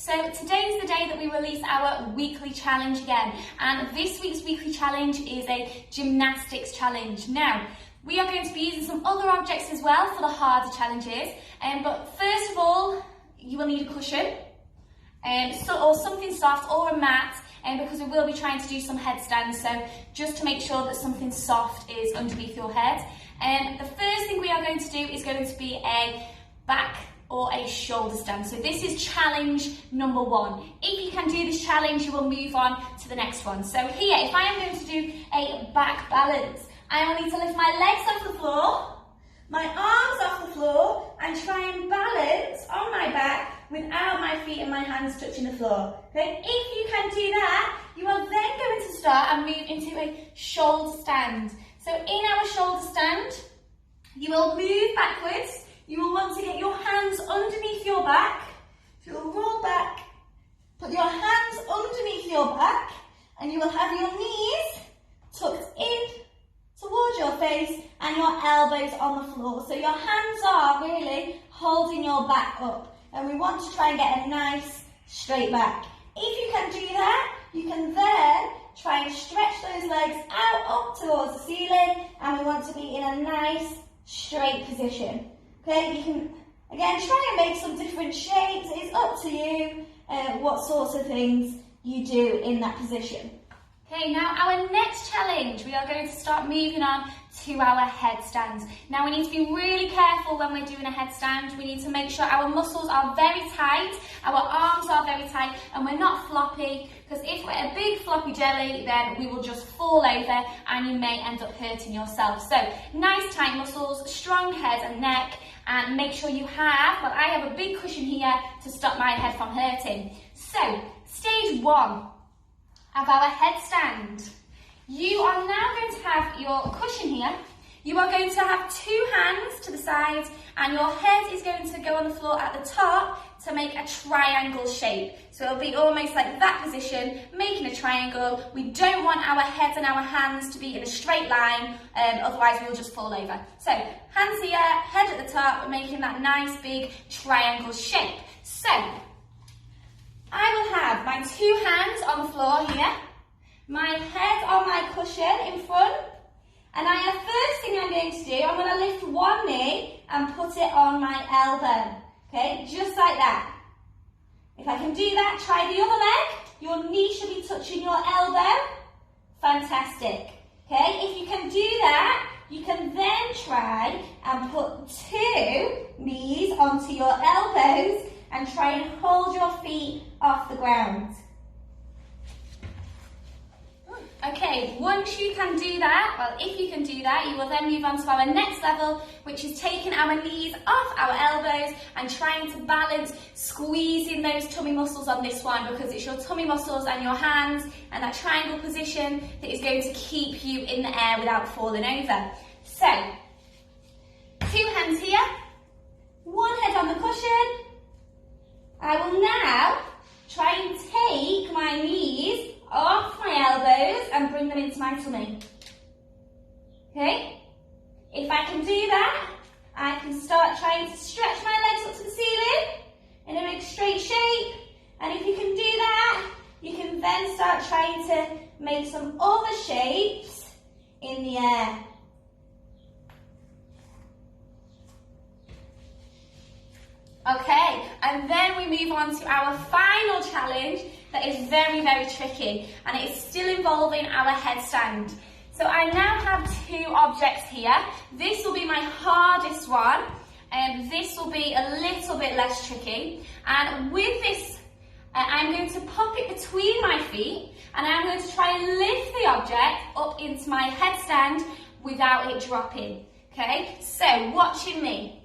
So today is the day that we release our weekly challenge again, and this week's weekly challenge is a gymnastics challenge. Now, we are going to be using some other objects as well for the harder challenges, but first of all, you will need a cushion, or something soft, or a mat, because we will be trying to do some headstands, so just to make sure that something soft is underneath your head. The first thing we are going to do is going to be a back or a shoulder stand. So this is challenge number 1. If you can do this challenge, you will move on to the next one. So here, if I am going to do a back balance, I will need to lift my legs off the floor, my arms off the floor, and try and balance on my back without my feet and my hands touching the floor. Okay, if you can do that, you are then going to start and move into a shoulder stand. So in our shoulder stand, you will move backwards. You will want to get your hands underneath your back. So you'll roll back, put your hands underneath your back, and you will have your knees tucked in towards your face and your elbows on the floor. So your hands are really holding your back up. And we want to try and get a nice straight back. If you can do that, you can then try and stretch those legs out up towards the ceiling, and we want to be in a nice straight position. Okay, you can again try and make some different shapes. It's up to you what sorts of things you do in that position. Okay, now our next challenge, we are going to start moving on to our headstands. Now we need to be really careful when we're doing a headstand. We need to make sure our muscles are very tight, our arms are very tight, and we're not floppy, because if we're a big floppy jelly, then we will just fall over and you may end up hurting yourself. So nice tight muscles, strong head and neck, and make sure you have, well, I have a big cushion here to stop my head from hurting. So stage 1 of our headstand. You are now going to have your cushion here. You are going to have 2 hands to the sides, and your head is going to go on the floor at the top to make a triangle shape. So it'll be almost like that position, making a triangle. We don't want our heads and our hands to be in a straight line, otherwise we'll just fall over. So hands here, head at the top, making that nice big triangle shape. So I will have my 2 hands on the floor here, my head on my cushion in front, and the first thing I'm going to do, I'm going to lift one knee and put it on my elbow, okay, just like that. If I can do that, try the other leg. Your knee should be touching your elbow. Fantastic. Okay, if you can do that, you can then try and put 2 knees onto your elbows and try and hold your feet off the ground. Okay, once you can do that, well, if you can do that, you will then move on to our next level, which is taking our knees off our elbows and trying to balance, squeezing those tummy muscles on this one, because it's your tummy muscles and your hands and that triangle position that is going to keep you in the air without falling over. So, 2 hands here, 1 head on the cushion. I will now try and take my knees off my elbows and bring them into my tummy. Okay? If I can do that, I can start trying to stretch my legs up to the ceiling in a big straight shape. And if you can do that, you can then start trying to make some other shapes in the air. Okay, and then we move on to our final challenge that is very, very tricky, and it is still involving our headstand. So I now have 2 objects here. This will be my hardest one, and this will be a little bit less tricky. And with this, I'm going to pop it between my feet, and I'm going to try and lift the object up into my headstand without it dropping. Okay, so watching me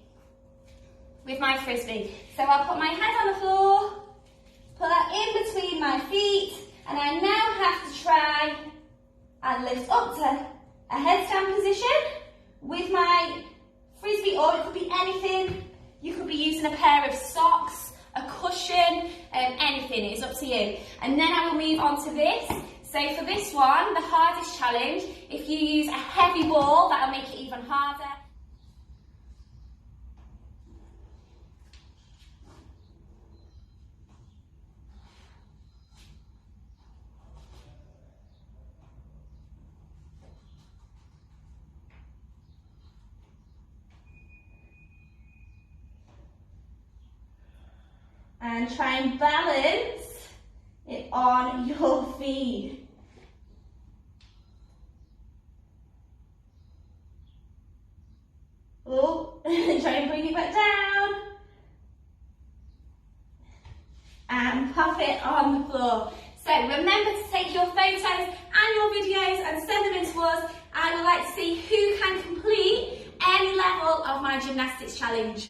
with my frisbee. So I'll put my head on the floor, put that in between my feet, and I now have to try and lift up to a headstand position with my frisbee, or it could be anything. You could be using a pair of socks, a cushion, anything, it's up to you. And then I will move on to this. So for this one, the hardest challenge, if you use a heavy ball, that'll make it even harder. and try and balance it on your feet. Oh, try and bring it back down. And pop it on the floor. So remember to take your photos and your videos and send them in to us. I would like to see who can complete any level of my gymnastics challenge.